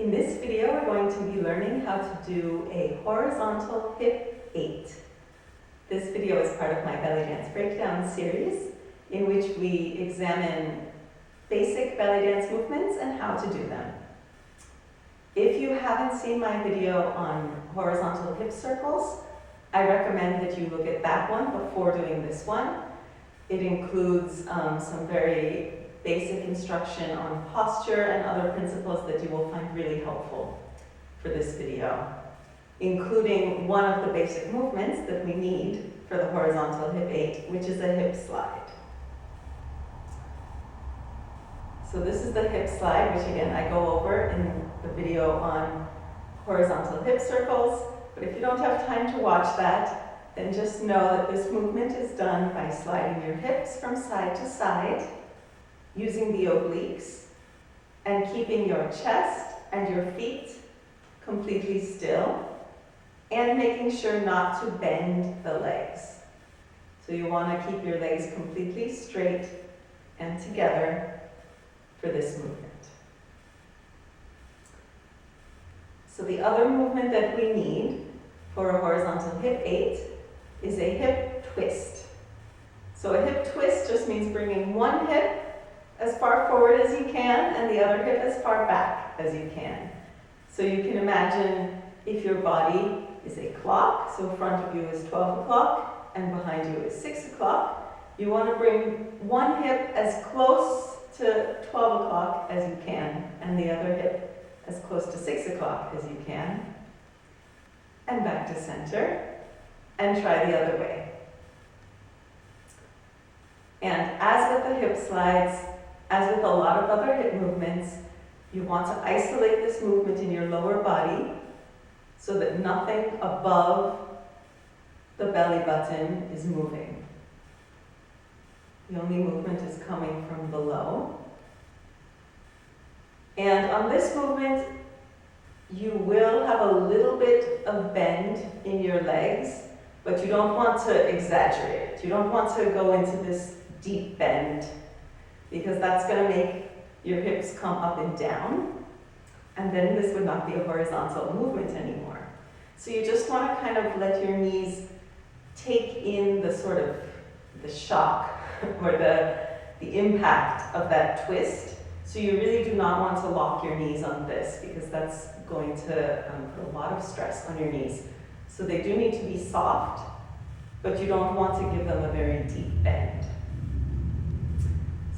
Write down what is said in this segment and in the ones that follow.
In this video, we're going to be learning how to do a horizontal hip 8. This video is part of my belly dance breakdown series, in which we examine basic belly dance movements and how to do them. If you haven't seen my video on horizontal hip circles, I recommend that you look at that one before doing this one. It includes some very basic instruction on posture and other principles that you will find really helpful for this video, including one of the basic movements that we need for the horizontal hip 8, which is a hip slide. So this is the hip slide, which again I go over in the video on horizontal hip circles, but if you don't have time to watch that, then just know that this movement is done by sliding your hips from side to side, using the obliques, and keeping your chest and your feet completely still, and making sure not to bend the legs. So you want to keep your legs completely straight and together for this movement. So the other movement that we need for a horizontal hip 8 is a hip twist. So a hip twist just means bringing one hip as far forward as you can and the other hip as far back as you can. So you can imagine if your body is a clock, so in front of you is 12 o'clock and behind you is 6 o'clock, you want to bring one hip as close to 12 o'clock as you can and the other hip as close to 6 o'clock as you can, and back to center, and try the other way. And as with the hip slides, as with a lot of other hip movements, you want to isolate this movement in your lower body so that nothing above the belly button is moving. The only movement is coming from below. And on this movement, you will have a little bit of bend in your legs, but you don't want to exaggerate it. You don't want to go into this deep bend, because that's going to make your hips come up and down, and then this would not be a horizontal movement anymore. So you just want to kind of let your knees take in the sort of the shock or the impact of that twist. So you really do not want to lock your knees on this, because that's going to put a lot of stress on your knees. So they do need to be soft, but you don't want to give them a very deep bend.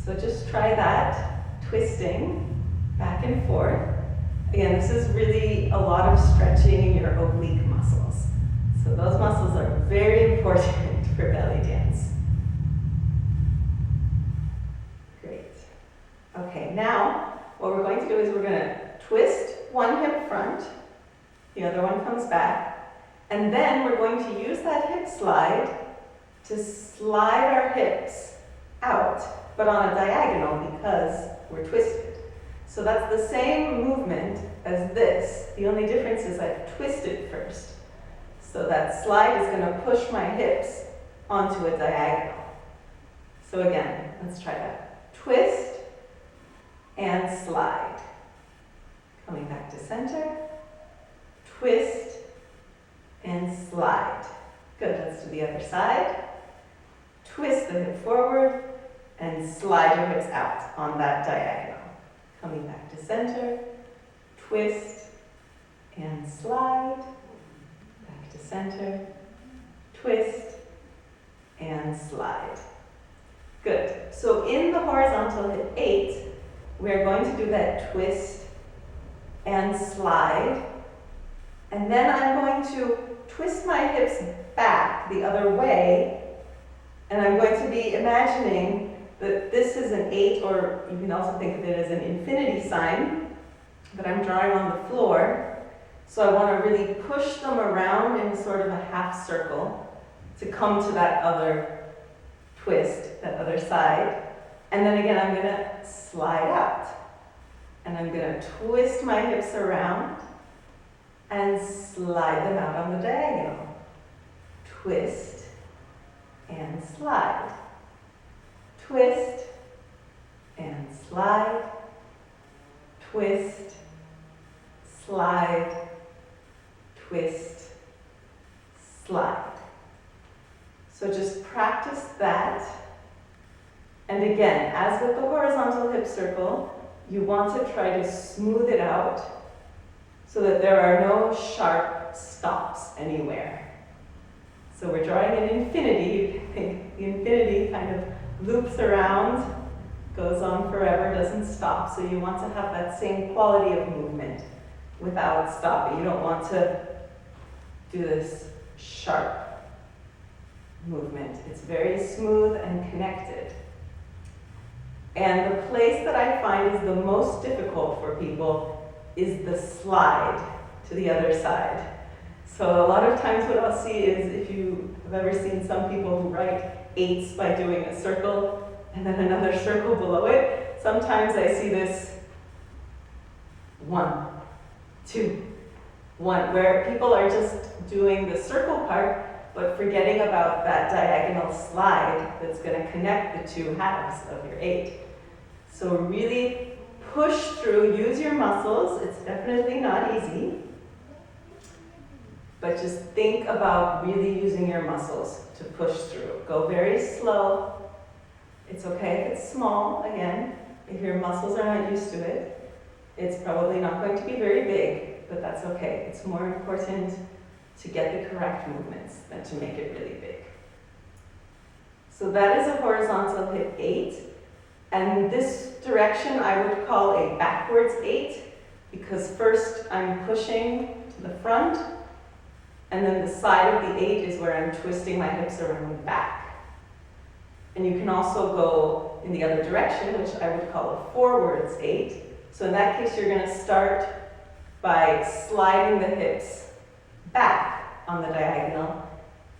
So just try that, twisting back and forth. Again, this is really a lot of stretching your oblique muscles. So those muscles are very important for belly dance. Great. Okay, now what we're going to do is we're going to twist one hip front, the other one comes back, and then we're going to use that hip slide to slide our hips out, but on a diagonal because we're twisted. So that's the same movement as this. The only difference is I've twisted first. So that slide is going to push my hips onto a diagonal. So again, let's try that. Twist and slide. Coming back to center. Twist and slide. Good, let's do the other side. Twist the hip forward and slide your hips out on that diagonal. Coming back to center, twist and slide, back to center, twist and slide. Good. So in the horizontal hip 8, we're going to do that twist and slide, and then I'm going to twist my hips back the other way, and I'm going to be imagining that this is an 8, or you can also think of it as an infinity sign that I'm drawing on the floor. So I want to really push them around in sort of a half circle to come to that other twist, that other side. And then again, I'm going to slide out. And I'm going to twist my hips around and slide them out on the diagonal. Twist and slide. Twist and slide, twist slide, twist, slide. So just practice that. And again, as with the horizontal hip circle, you want to try to smooth it out so that there are no sharp stops anywhere. So we're drawing an infinity. You can think the infinity kind of loops around, goes on forever, doesn't stop. So you want to have that same quality of movement without stopping. You don't want to do this sharp movement. It's very smooth and connected. And the place that I find is the most difficult for people is the slide to the other side. So a lot of times what I'll see is, if you have ever seen some people who write 8's by doing a circle and then another circle below it, sometimes I see this 1, 2, 1, where people are just doing the circle part but forgetting about that diagonal slide that's going to connect the two halves of your 8. So really push through, use your muscles. It's definitely not easy, but just think about really using your muscles to push through. Go very slow. It's okay if it's small, again. If your muscles are not used to it, it's probably not going to be very big, but that's okay. It's more important to get the correct movements than to make it really big. So that is a horizontal hip 8. And this direction I would call a backwards 8, because first I'm pushing to the front, and then the side of the 8 is where I'm twisting my hips around back. And you can also go in the other direction, which I would call a forwards 8. So in that case, you're going to start by sliding the hips back on the diagonal,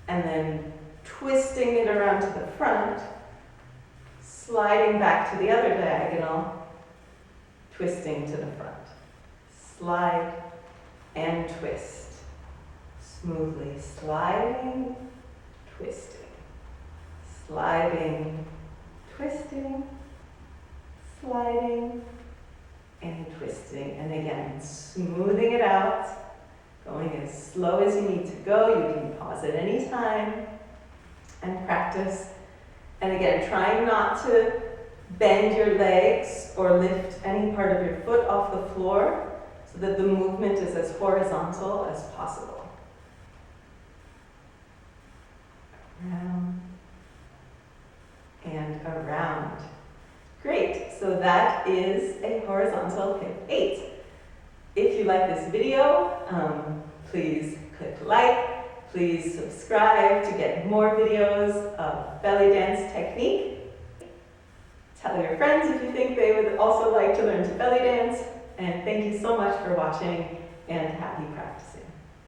and then twisting it around to the front, sliding back to the other diagonal, twisting to the front. Slide and twist. Smoothly sliding, twisting. Sliding, twisting, sliding, and twisting. And again, smoothing it out, going as slow as you need to go. You can pause at any time and practice. And again, trying not to bend your legs or lift any part of your foot off the floor so that the movement is as horizontal as possible. Around and around. Great, so that is a horizontal hip 8. If you like this video, please click like. Please subscribe to get more videos of belly dance technique. Tell your friends if you think they would also like to learn to belly dance. And thank you so much for watching, and happy practice.